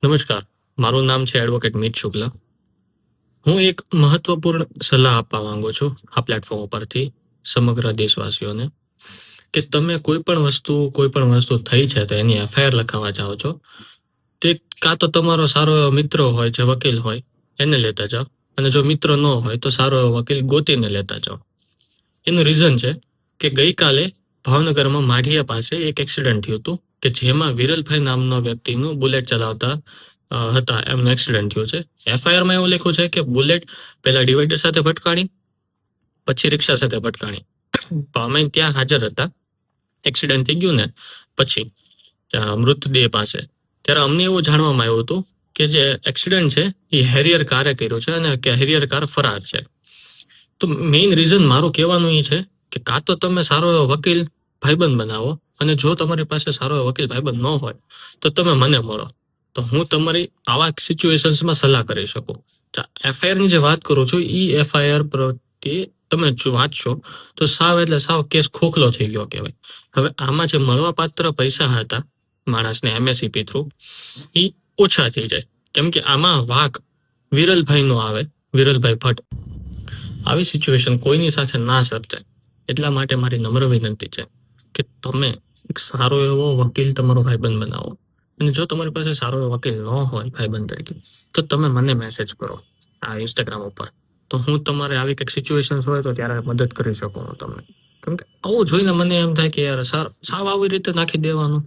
નમસ્કાર. મારું નામ છે એડવોકેટ મિત શુક્લા. હું એક મહત્વપૂર્ણ સલાહ આપવા માંગુ છું આ પ્લેટફોર્મ ઉપરથી સમગ્ર દેશવાસીઓને કે તમે કોઈ પણ વસ્તુ થઈ છે તો એની એફઆઈઆર લખાવવા જાઓ છો તે કાં તો તમારો સારો એવો મિત્ર હોય જે વકીલ હોય એને લેતા જાઓ, અને જો મિત્ર ન હોય તો સારો એવો વકીલ ગોતીને લેતા જાઓ. એનું રીઝન છે કે ગઈકાલે ભાવનગરમાં માઢિયા પાસે એક એક્સિડન્ટ થયું હતું કે જેમાં વિરલભાઈ નામનો વ્યક્તિનું બુલેટ ચલાવતા હતા એમનું એક્સિડન્ટ થયું છે. એફઆઈઆરમાં એવું લખ્યું છે કે બુલેટ પહેલા ડિવાઈડર સાથે ભટકાણી, પછી રિક્ષા સાથે ભટકાણી. અમે ત્યાં હાજર હતા એક્સિડન્ટ થઈ ગયું ને પછી મૃતદેહ પાસે, ત્યારે અમને એવું જાણવામાં આવ્યું હતું કે જે એક્સિડન્ટ છે એ હેરિયર કારે કર્યું છે અને કે હેરિયર કાર ફરાર છે. તો મેઇન રીઝન મારું કહેવાનું એ છે કે કાં તો તમે સારો એવો વકીલ ભાઈબંધ બનાવો, અને જો તમારી પાસે સારો એવો વકીલ ભાઈબંધ ન હોય તો તમે મને મળો, તો હું તમારી આવા સિચ્યુએશન્સમાં સલાહ કરી શકું. એફઆઈઆરની જે વાત કરું છું એ એફઆઈઆર પ્રત્યે તમે જો વાંચશો તો સાવ એટલે સાવ કેસ ખોખલો થઈ ગયો કહેવાય. હવે આમાં જે મળવાપાત્ર પૈસા હતા માણસને એમએસસીપી થ્રુ એ ઓછા થઈ જાય, કેમ કે આમાં વાક વિરલભાઈ નો આવે, વિરલભાઈ ભટ્ટ. આવી સિચ્યુએશન કોઈની સાથે ના સર્જાય એટલા માટે મારી નમ્ર વિનંતી છે કે તમે એક સારો એવો વકીલ તમારો ભાઈબંધ બનાવો, અને જો તમારી પાસે સારો એવો વકીલ ન હોય ભાઈબંધ તરીકે તો તમે મને મેસેજ કરો આ ઇન્સ્ટાગ્રામ ઉપર, તો હું તમારે આવી કંઈક સિચ્યુએશન્સ હોય તો ત્યારે મદદ કરી શકું હું તમને. કેમ કે આવું જોઈને મને એમ થાય કે યાર સાવ આવી રીતે નાખી દેવાનું